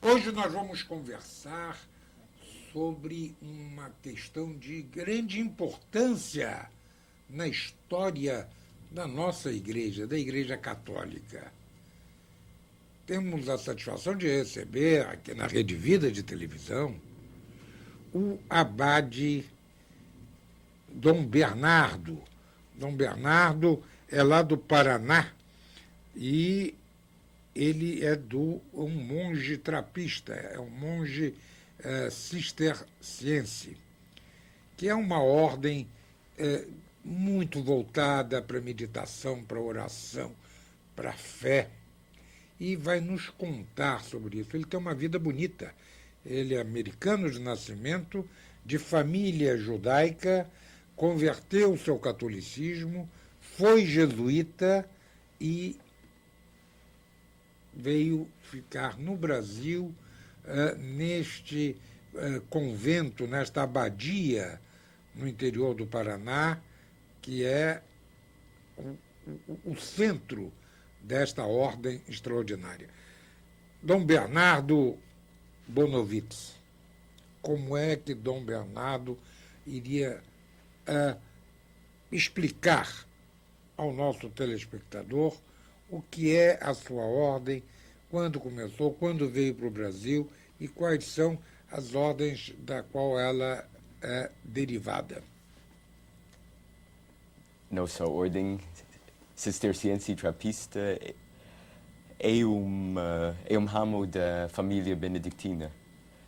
Hoje nós vamos conversar sobre uma questão de grande importância na história da nossa igreja, da Igreja Católica. Temos a satisfação de receber, aqui na Rede Vida de televisão, o abade Dom Bernardo. Dom Bernardo é lá do Paraná e ele é um monge trapista, é um monge cisterciense, que é uma ordem muito voltada para a meditação, para a oração, para a fé, e vai nos contar sobre isso. Ele tem uma vida bonita. Ele é americano de nascimento, de família judaica, converteu-se ao catolicismo, foi jesuíta e veio ficar no Brasil, neste convento, nesta abadia no interior do Paraná, que é o centro desta ordem extraordinária. Dom Bernardo Bonovitz, como é que Dom Bernardo iria explicar ao nosso telespectador o que é a sua ordem, quando começou, quando veio para o Brasil e quais são as ordens da qual ela é derivada? Nossa ordem cisterciense trapista é um ramo da família benedictina.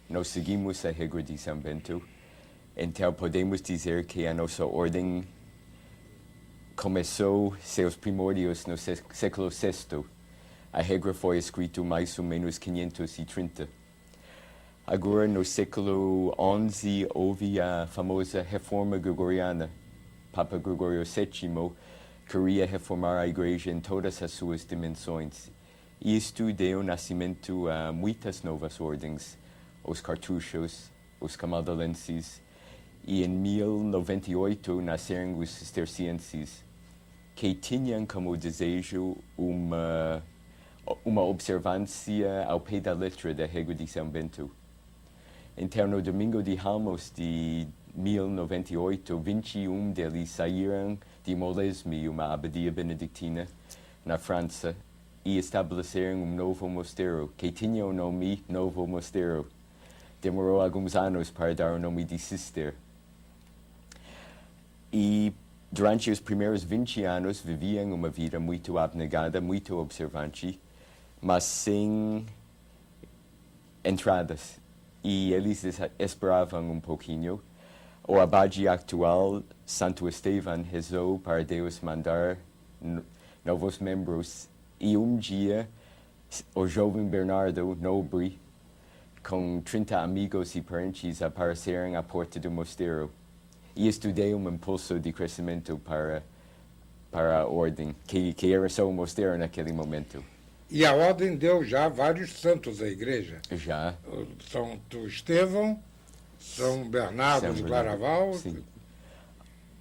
Nós seguimos a regra de São Bento, então podemos dizer que a nossa ordem começou seus primórdios no século VI. A regra foi escrita mais ou menos 530. Agora, no século XI, houve a famosa Reforma Gregoriana. Papa Gregório VII queria reformar a Igreja em todas as suas dimensões. E isto deu nascimento a muitas novas ordens, os cartuchos, os camaldalenses, e em 1098 nasceram os cistercienses, que tinham como desejo uma observância ao pé da letra da regra de São Bento. Então, no domingo de Ramos de 1098, 21 deles saíram de Molesme, uma abadia benedictina, na França, e estabeleceram um novo mosteiro, que tinha o nome Novo Mosteiro. Demorou alguns anos para dar o nome de Cister. E durante os primeiros 20 anos viviam uma vida muito abnegada, muito observante, mas sem entradas. E eles esperavam um pouquinho. O abade atual, Santo Estevão, rezou para Deus mandar novos membros. E um dia, o jovem Bernardo, nobre, com 30 amigos e parentes, apareceram à porta do mosteiro. E isto deu um impulso de crescimento para a ordem, que era só um mosteiro naquele momento. E a ordem deu já vários santos à igreja. Já. Santo Estevão, São Bernardo de Claraval. Sim.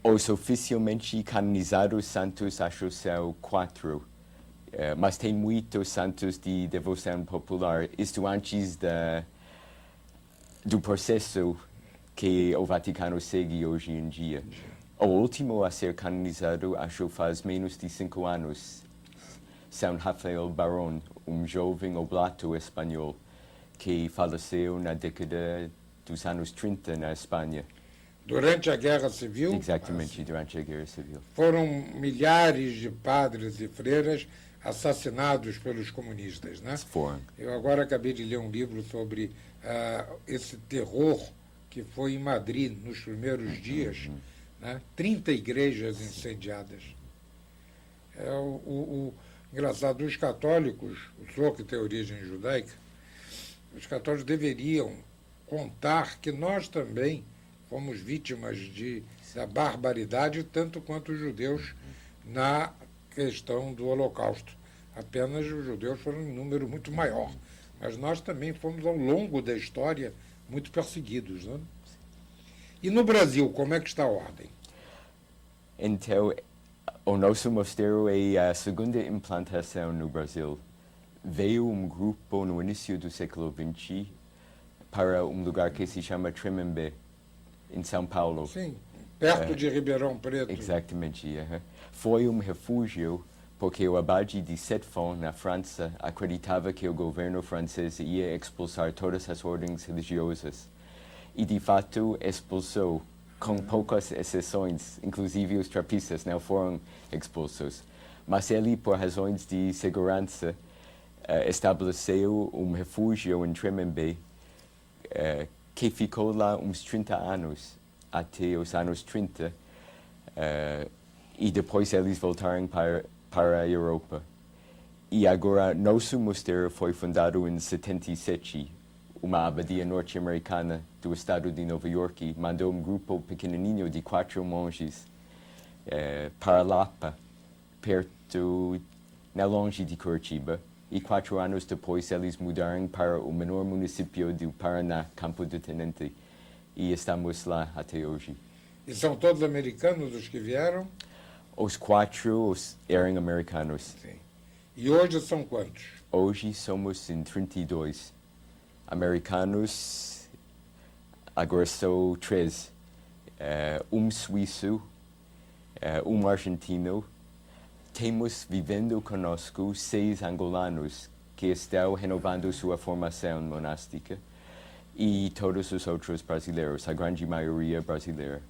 Os oficialmente canonizados santos, acho que são 4. Mas tem muitos santos de devoção popular. Isto antes do processo que o Vaticano segue hoje em dia. O último a ser canonizado, acho que faz menos de 5 anos. São Rafael Barón, um jovem oblato espanhol que faleceu na década dos anos 30 na Espanha. Durante a Guerra Civil? Exatamente, durante a Guerra Civil. Foram milhares de padres e freiras assassinados pelos comunistas, né? Foram. Eu agora acabei de ler um livro sobre esse terror que foi em Madrid nos primeiros dias, né? 30 igrejas incendiadas. Engraçado, os católicos, o senhor que tem origem judaica, os católicos deveriam contar que nós também fomos vítimas da barbaridade, tanto quanto os judeus na questão do Holocausto. Apenas os judeus foram em número muito maior, mas nós também fomos, ao longo da história, muito perseguidos. Né? E no Brasil, como é que está a ordem? Então, o nosso mosteiro é a segunda implantação no Brasil. veio grupo no início do século XX para lugar que se chama Tremembé, em São Paulo. Sim, perto de Ribeirão Preto. Exatamente. Foi refúgio porque o abade de Setfon, na França, acreditava que o governo francês ia expulsar todas as ordens religiosas. E, de fato, expulsou, com poucas exceções, inclusive os trapistas não foram expulsos. Mas ele, por razões de segurança, estabeleceu refúgio em Tremembé, que ficou lá uns 30 anos, até os anos 30, e depois eles voltaram para a Europa. E agora, nosso mosteiro foi fundado em 77. Uma abadia norte-americana do estado de Nova York mandou grupo pequenininho de 4 monges para Lapa, perto, não longe de Curitiba. E 4 anos depois, eles mudaram para o menor município do Paraná, Campo do Tenente. E estamos lá até hoje. E são todos americanos os que vieram? Os 4 eram americanos. Sim. E hoje são quantos? Hoje somos em 32. Americanos, agora são 3. Suíço, argentino. Temos vivendo conosco 6 angolanos que estão renovando sua formação monástica e todos os outros brasileiros, a grande maioria brasileira.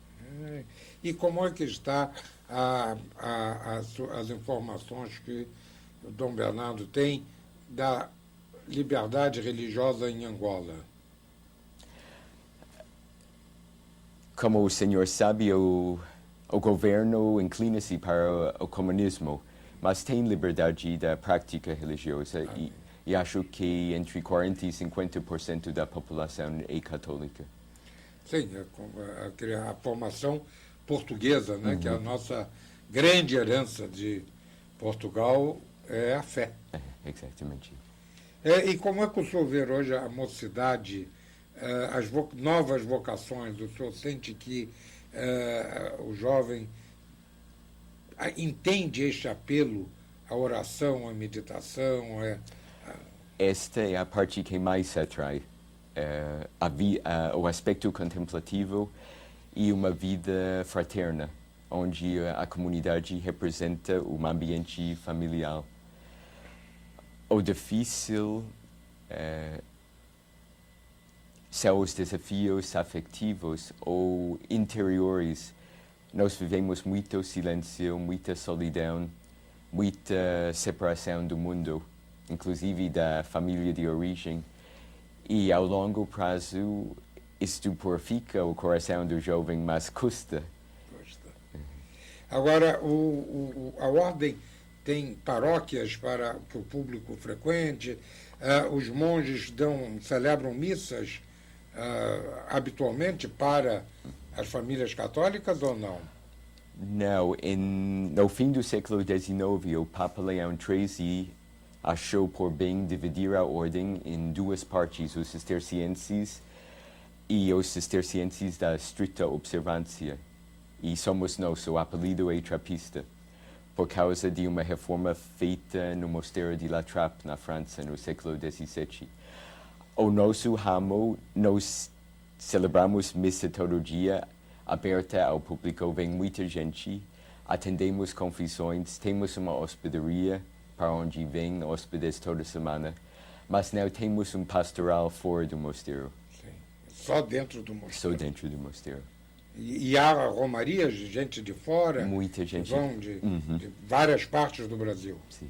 E como é que está as informações que o Dom Bernardo tem da liberdade religiosa em Angola? Como o senhor sabe, o governo inclina-se para o comunismo, mas tem liberdade da prática religiosa e acho que entre 40% e 50% da população é católica. Sim, a formação portuguesa, né, que é a nossa grande herança de Portugal, é a fé. Exatamente. E como é que o senhor vê hoje a mocidade, as novas vocações? O senhor sente que o jovem entende este apelo à oração, à meditação? Esta é a parte que mais atrai. O aspecto contemplativo e uma vida fraterna, onde a comunidade representa um ambiente familiar. O difícil são os desafios afetivos ou interiores. Nós vivemos muito silêncio, muita solidão, muita separação do mundo, inclusive da família de origem. E, ao longo prazo, isto purifica o coração do jovem, mas custa. Agora, a ordem tem paróquias para que o público frequente, os monges celebram missas habitualmente para as famílias católicas ou não? Não. No fim do século XIX, o Papa Leão XIII achou por bem dividir a ordem em 2 partes, os cistercienses e os cistercienses da estrita observância. E somos nós, o apelido é trapista, por causa de uma reforma feita no mosteiro de La Trappe, na França, no século XVII. O nosso ramo, nós celebramos missa todo dia, aberta ao público, vem muita gente, atendemos confissões, temos uma hospedaria para onde vêm hóspedes toda semana, mas não temos pastoral fora do mosteiro. Sim. Só dentro do mosteiro? Só dentro do mosteiro. E há romarias de gente de fora? Muita gente. Que vão de várias partes do Brasil? Sim.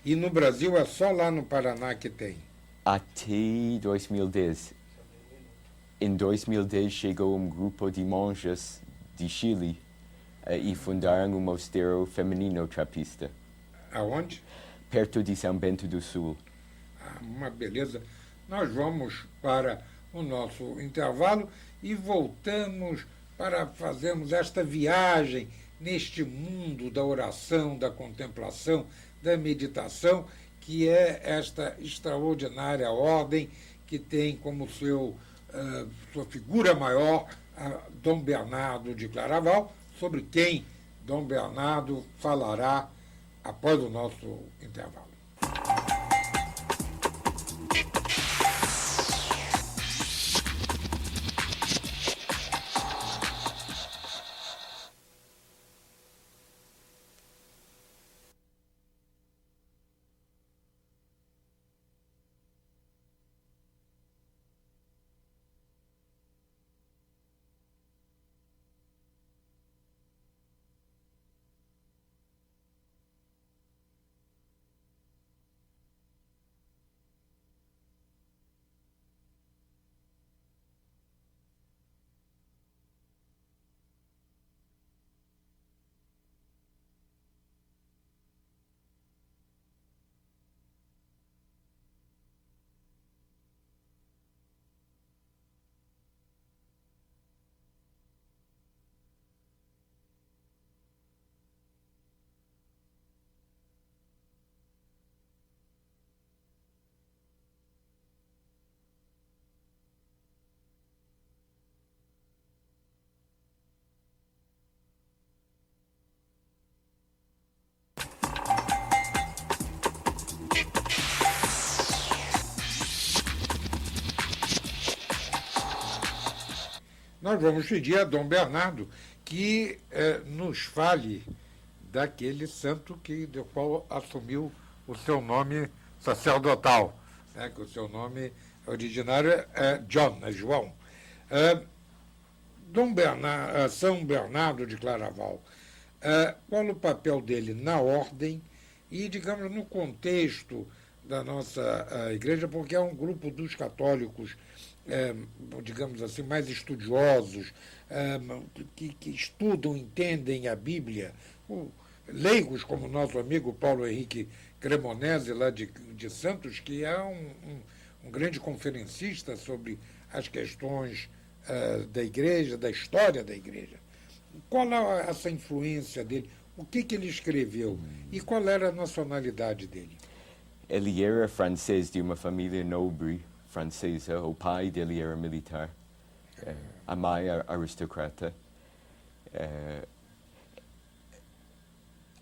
E no Brasil é só lá no Paraná que tem? Até 2010. Em 2010 chegou grupo de monjas de Chile e fundaram um mosteiro feminino trapista. Aonde? Perto de São Bento do Sul. Uma beleza. Nós vamos para o nosso intervalo e voltamos para fazermos esta viagem neste mundo da oração, da contemplação, da meditação, que é esta extraordinária ordem que tem como sua figura maior Dom Bernardo de Claraval, sobre quem Dom Bernardo falará após o nosso intervalo. nós vamos pedir a Dom Bernardo que nos fale daquele santo do qual assumiu o seu nome sacerdotal, né, que o seu nome originário é John, é João. São Bernardo de Claraval, qual o papel dele na ordem e, digamos, no contexto da nossa igreja, porque é um grupo dos católicos, digamos assim, mais estudiosos, que estudam, entendem a Bíblia, leigos como nosso amigo Paulo Henrique Cremonese, lá de Santos, que é um grande conferencista sobre as questões da igreja, da história da igreja. Qual é essa influência dele? O que ele escreveu? E qual era a nacionalidade dele? Ele era francês, de uma família nobre francesa. O pai dele era militar, a mãe aristocrata.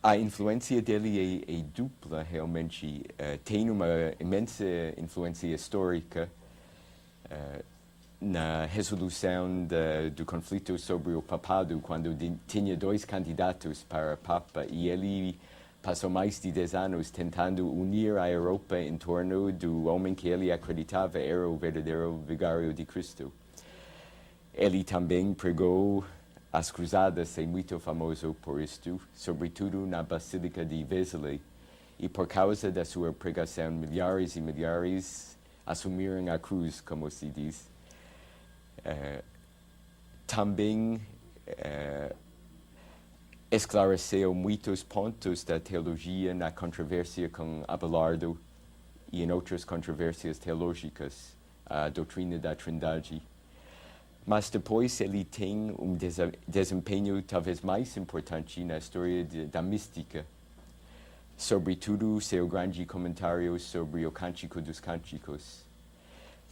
A influência dele é dupla, realmente. Tem uma imensa influência histórica na resolução do conflito sobre o papado, quando tinha dois candidatos para Papa, e ele passou mais de 10 anos tentando unir a Europa em torno do homem que ele acreditava era o verdadeiro vigário de Cristo. Ele também pregou as cruzadas, é muito famoso por isto, sobretudo na Basílica de Vézelay, e por causa da sua pregação, milhares e milhares assumiram a cruz, como se diz. Também esclareceu muitos pontos da teologia na controvérsia com Abelardo e em outras controvérsias teológicas, a doutrina da Trindade. Mas depois ele tem um desempenho talvez mais importante na história da mística, sobretudo seu grande comentário sobre o Cântico dos Cânticos,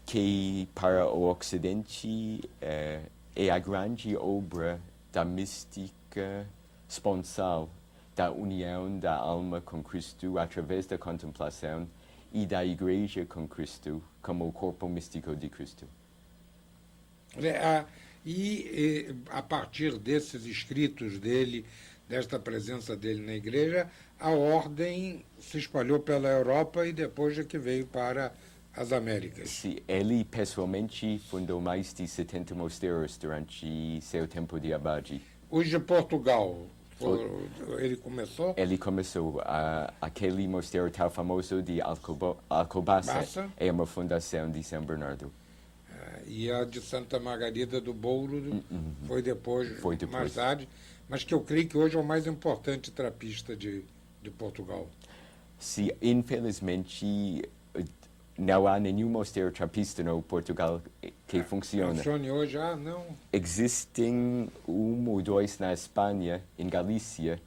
que para o Ocidente é a grande obra da mística esponsal, da união da alma com Cristo através da contemplação e da Igreja com Cristo como o corpo místico de Cristo. E a partir desses escritos dele, desta presença dele na igreja, a ordem se espalhou pela Europa e depois é que veio para as Américas. Sim, ele pessoalmente fundou mais de 70 mosteiros durante seu tempo de abade. Os de Portugal, ele começou? Ele começou. Aquele mosteiro tão famoso de Alcobaça é uma fundação de São Bernardo. E a de Santa Margarida do Bouro foi depois, mais tarde, mas que eu creio que hoje é o mais importante trapista de Portugal. Sim, infelizmente não há nenhum mosteiro trapista no Portugal que funciona. Funciona hoje? Não. Existem um ou dois na Espanha, em Galícia,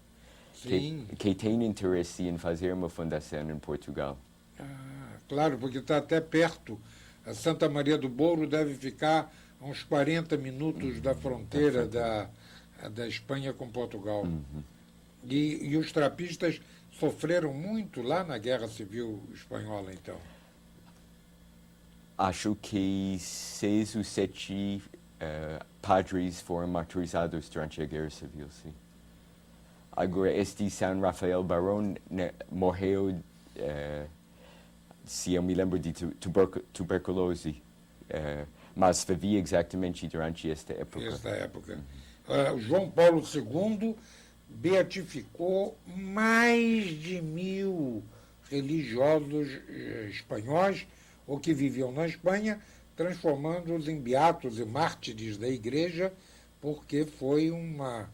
que têm interesse em fazer uma fundação em Portugal. Claro, porque está até perto. A Santa Maria do Bouro deve ficar a uns 40 minutos da fronteira da Espanha com Portugal. E os trapistas sofreram muito lá na Guerra Civil Espanhola, então. Acho que 6 ou 7 padres foram martirizados durante a Guerra Civil, sim. Agora, este São Rafael Barão morreu, se eu me lembro, de tuberculose, mas vivia exatamente durante esta época. João Paulo II beatificou mais de 1000 religiosos espanhóis ou que viviam na Espanha, transformando-os em beatos e mártires da Igreja, porque foi uma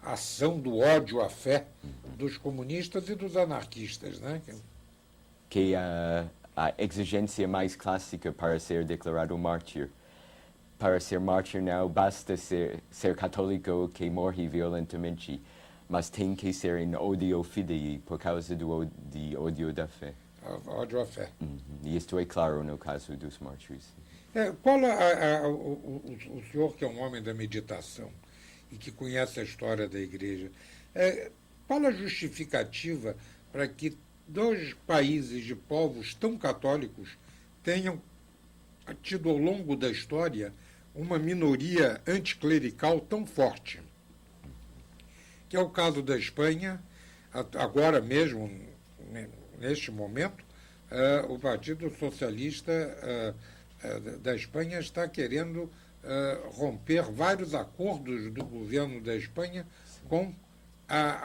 ação do ódio à fé dos comunistas e dos anarquistas, né? Que a exigência mais clássica para ser declarado mártir. Para ser mártir não basta ser católico que morre violentamente, mas tem que ser em ódio fidei, por causa do ódio da fé. Ódio à fé. E isto é claro no caso dos mártires. Qual o senhor, que é um homem da meditação e que conhece a história da Igreja, qual a justificativa para que 2 países de povos tão católicos tenham tido ao longo da história uma minoria anticlerical tão forte, que é o caso da Espanha. Agora mesmo, neste momento, o Partido Socialista da Espanha está querendo romper vários acordos do governo da Espanha com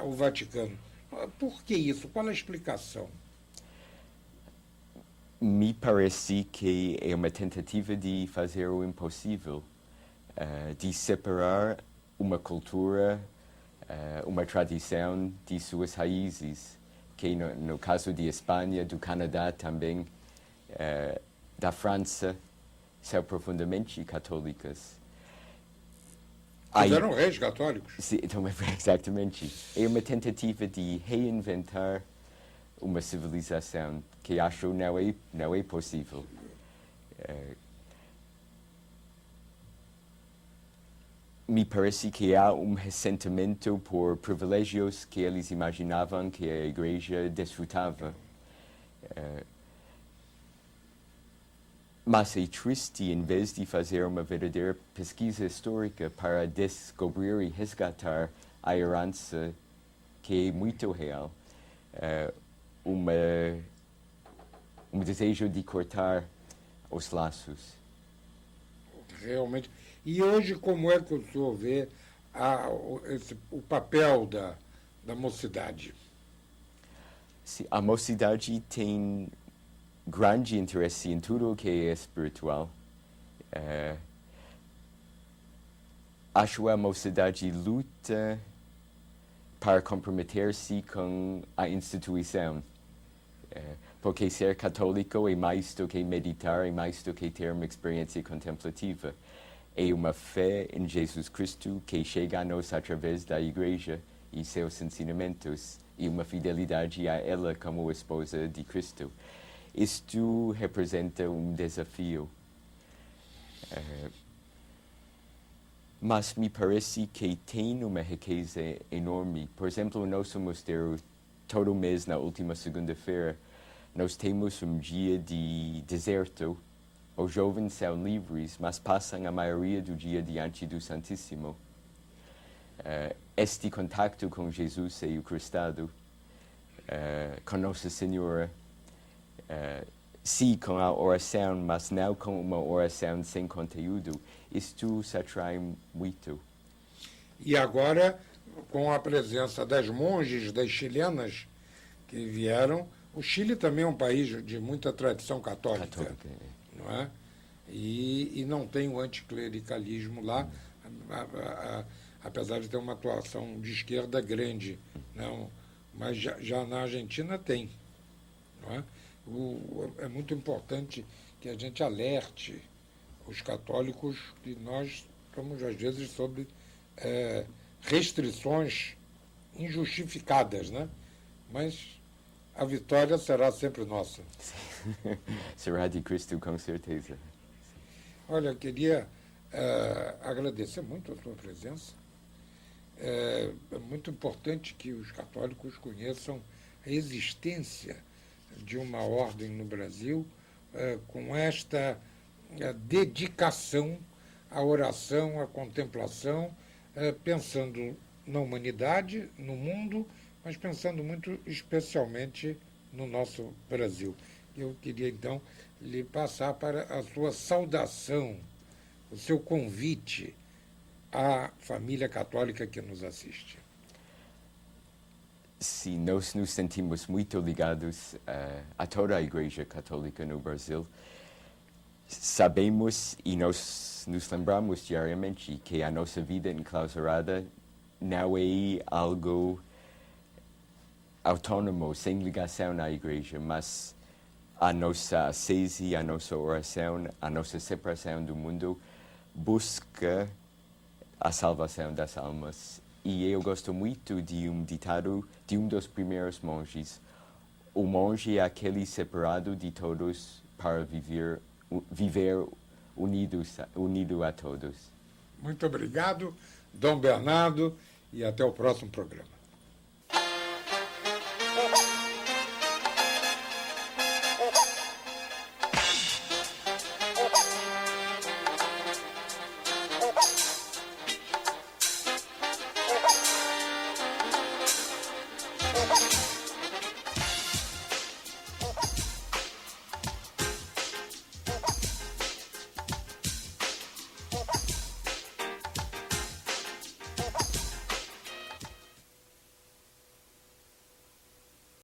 o Vaticano. Por que isso? Qual a explicação? Me parece que é uma tentativa de fazer o impossível, de separar uma cultura, uma tradição de suas raízes, que no caso de Espanha, do Canadá também, da França, são profundamente católicas. Tiveram reis católicos. Sim, então, exatamente. É uma tentativa de reinventar uma civilização que acho não é possível. Me parece que há ressentimento por privilégios que eles imaginavam que a Igreja desfrutava. Mas é triste, em vez de fazer uma verdadeira pesquisa histórica para descobrir e resgatar a herança que é muito real, um desejo de cortar os laços. Realmente. E hoje, como é que o senhor vê o papel da mocidade? Sim, a mocidade tem grande interesse em tudo o que é espiritual. Acho a mocidade luta para comprometer-se com a instituição. Porque ser católico é mais do que meditar, é mais do que ter uma experiência contemplativa. É uma fé em Jesus Cristo que chega a nós através da Igreja e seus ensinamentos, e uma fidelidade a ela como esposa de Cristo. Isto representa um desafio. Mas me parece que tem uma riqueza enorme. Por exemplo, o nosso mosteiro, todo mês, na última segunda-feira, nós temos um dia de deserto. Os jovens são livres, mas passam a maioria do dia diante do Santíssimo. Este contato com Jesus e o Cristado, com Nossa Senhora, sim, com a oração, mas não com uma oração sem conteúdo, isto se atrai muito. E agora, com a presença das monges, das chilenas que vieram, o Chile também é um país de muita tradição católica. Não é? E não tem o anticlericalismo lá, apesar de ter uma atuação de esquerda grande. Não, mas já na Argentina tem. Não é? É muito importante que a gente alerte os católicos que nós estamos, às vezes, sob restrições injustificadas, né? Mas a vitória será sempre nossa. Será de Cristo, com certeza. Olha, eu queria agradecer muito a sua presença. É muito importante que os católicos conheçam a existência de uma ordem no Brasil com esta dedicação à oração, à contemplação, pensando na humanidade, no mundo, mas pensando muito especialmente no nosso Brasil. Eu queria, então, lhe passar para a sua saudação, o seu convite à família católica que nos assiste. Sim, nós nos sentimos muito ligados a toda a Igreja Católica no Brasil. Sabemos e nós nos lembramos diariamente que a nossa vida enclausurada não é algo autônomo, sem ligação à Igreja, mas a nossa ascese, a nossa oração, a nossa separação do mundo busca a salvação das almas. E eu gosto muito de um ditado de um dos primeiros monges. O monge é aquele separado de todos para viver unido a todos. Muito obrigado, Dom Bernardo, e até o próximo programa.